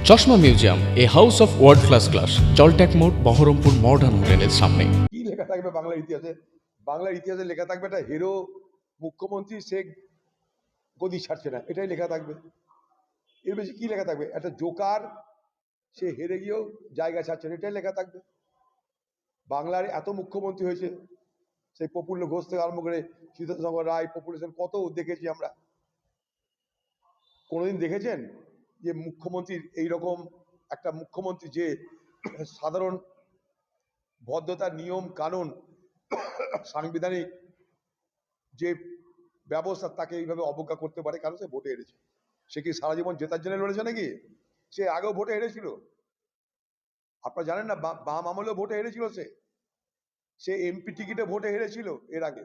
চশমা museum, a house of world class, জলট্যাক মোড়, বহরমপুর মডার্ন হোটেলের সামনে। কি লেখা থাকবে বাংলার ইতিহাসে? বাংলার ইতিহাসে লেখা থাকবে একটা হিরো মুখ্যমন্ত্রী, সে গদি ছাড়ছে না, এটাই লেখা থাকবে। এর বেশি কি লেখা থাকবে? একটা জোকার, সে হেরে গিয়েও জায়গা ছাড়ছে না, এটাই লেখা থাকবে। বাংলার এত মুখ্যমন্ত্রী হয়েছে, সেই প্রফুল্ল ঘোষ থেকে আরম্ভ করে সীতাশঙ্কর রায়, পপুলেশন কত দেখেছি আমরা। কোনোদিন দেখেছেন যে মুখ্যমন্ত্রীর এইরকম একটা মুখ্যমন্ত্রী যে সাধারণ ভদ্রতার নিয়ম কানুন, সাংবিধানিক যে ব্যবস্থা, তাকে এইভাবে অবজ্ঞা করতে পারে? কারণ সে ভোটে হেরেছে। সে কি সারা জীবন জেতার জন্য লড়েছে নাকি? সে আগেও ভোটে হেরেছিল, আপনারা জানেন না? বাম আমলেও ভোটে হেরেছিল। সে এমপি টিকিটে ভোটে হেরেছিল এর আগে।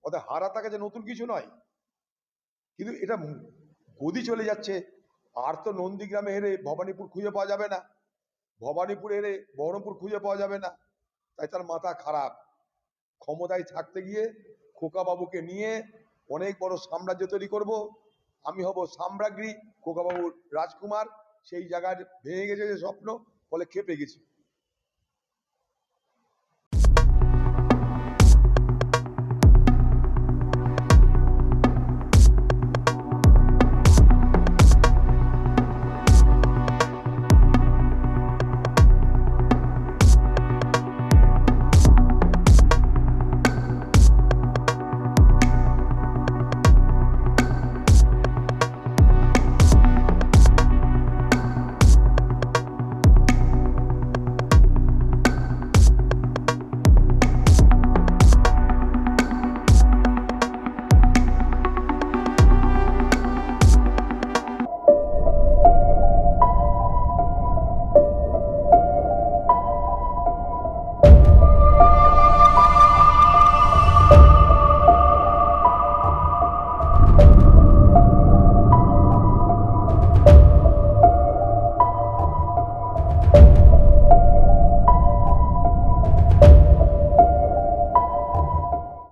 অর্থাৎ হারা তার কাছে নতুন কিছু নয়। কিন্তু এটা গদি চলে যাচ্ছে। আর তো নন্দীগ্রামে হেরে ভবানীপুর খুঁজে পাওয়া যাবে না, ভবানীপুর হেরে বহরমপুর খুঁজে পাওয়া যাবে না। তাই তার মাথা খারাপ। ক্ষমতায় থাকতে গিয়ে খোকাবাবুকে নিয়ে অনেক বড় সাম্রাজ্য তৈরি করব, আমি হব সাম্রাজ্ঞী, খোকাবাবুর রাজকুমার। সেই জায়গায় ভেঙে গেছে যে স্বপ্ন, ফলে খেপে গেছি।